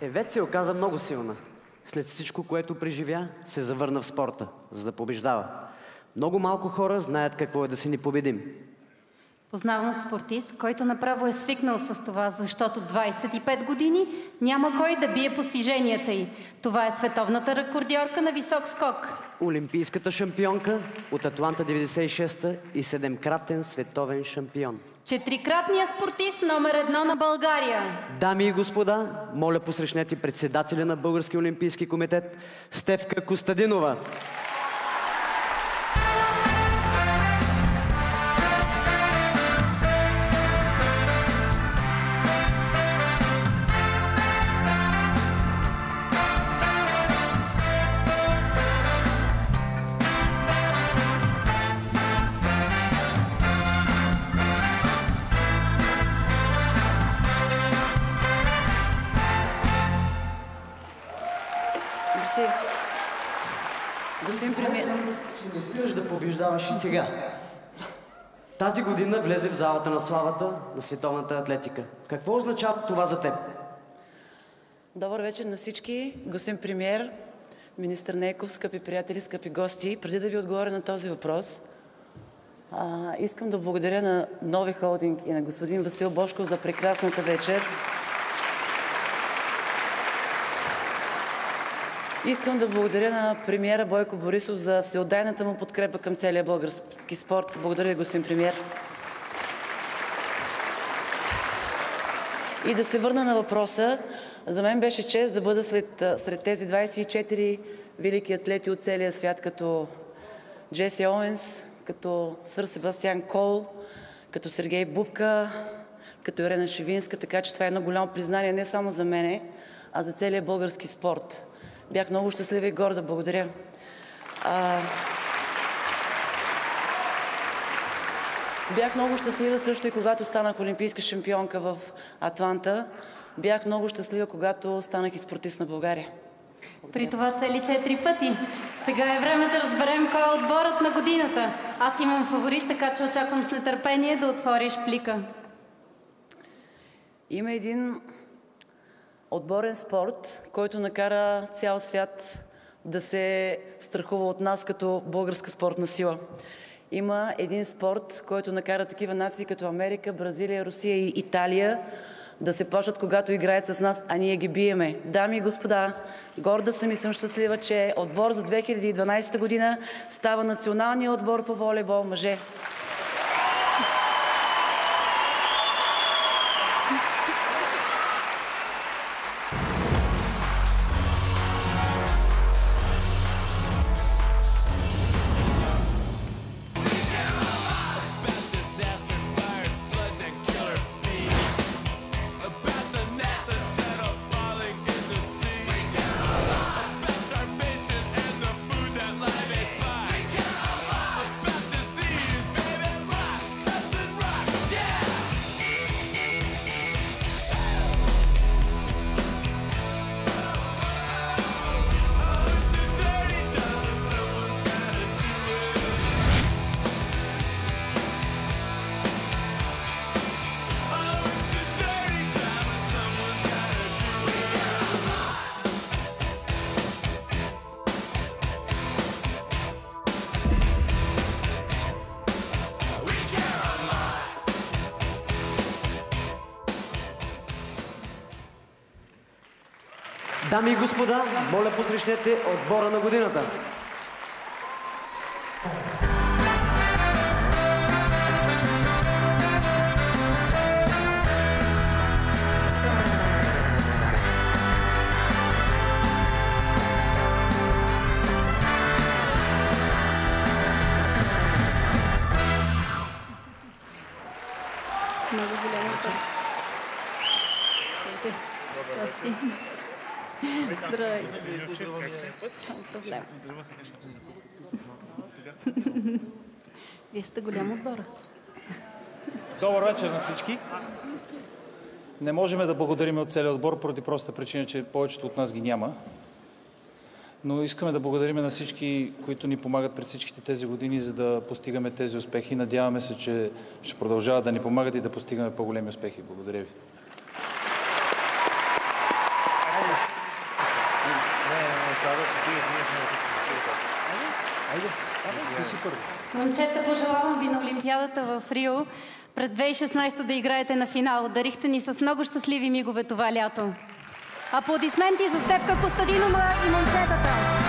Евет се оказа много силна. След всичко, което преживя, се завърна в спорта, за да побеждава. Много малко хора знаят какво е да си непобедим. Познавам спортист, който направо е свикнал с това, защото 25 години няма кой да бие постиженията й. Това е световната рекордьорка на висок скок. Олимпийската шампионка от Атланта 96-та и 7-кратен световен шампион. 4-кратният спортист номер 1 на България. Дами и господа, моля посрещнете председателя на Българския олимпийски комитет Стефка Костадинова. Господин премиер, че не спираш да побеждаваш и сега. Тази година влезе в залата на славата на световната атлетика. Какво означава това за теб? добър вечер на всички. Господин премиер, министър Нейков, скъпи приятели, скъпи гости. Преди да ви отговоря на този въпрос, искам да благодаря на Нови Холдинг и на господин Васил Божков за прекрасната вечер. Искам да благодаря на премиера Бойко Борисов за всеотдайната му подкрепа към целия български спорт. Благодаря ви, господин премиер. И да се върна на въпроса. За мен беше чест да бъда сред тези 24 велики атлети от целия свят, като Джеси Оуенс, като сър Себастиан Кол, като Сергей Бубка, като Ирена Шевинска. Така че това е едно голямо признание не само за мене, а за целия български спорт. Бях много щастлива и горда. Благодаря. Бях много щастлива също и когато станах олимпийска шампионка в Атланта. Бях много щастлива, когато станах и спортист на България. При това цели 4 пъти. Сега е време да разберем кой е отборът на годината. Аз имам фаворит, така че очаквам с нетърпение да отвориш плика. Има един отборен спорт, който накара цял свят да се страхува от нас като българска спортна сила. Има един спорт, който накара такива нации като Америка, Бразилия, Русия и Италия да се плашат, когато играят с нас, а ние ги биеме. Дами и господа, горда съм и съм щастлива, че отбор за 2012 година става националния отбор по волейбол мъже. Дами и господа, моля посрещнете отбора на годината. Много голямо. Здравей. Проблем. Вие сте голям отбор. Добър вечер на всички. Не можем да благодарим от целия отбор, поради простата причина, че повечето от нас ги няма. Но искаме да благодарим на всички, които ни помагат през всичките тези години, за да постигаме тези успехи. Надяваме се, че ще продължават да ни помагат и да постигаме по-големи успехи. Благодаря ви. каза, че ти Айде, ти си първи. Момчета, пожелавам ви на Олимпиадата в Рио през 2016 да играете на финал. Дарихте ни с много щастливи мигове това лято. Аплодисменти за Стефка Костадинова и момчетата!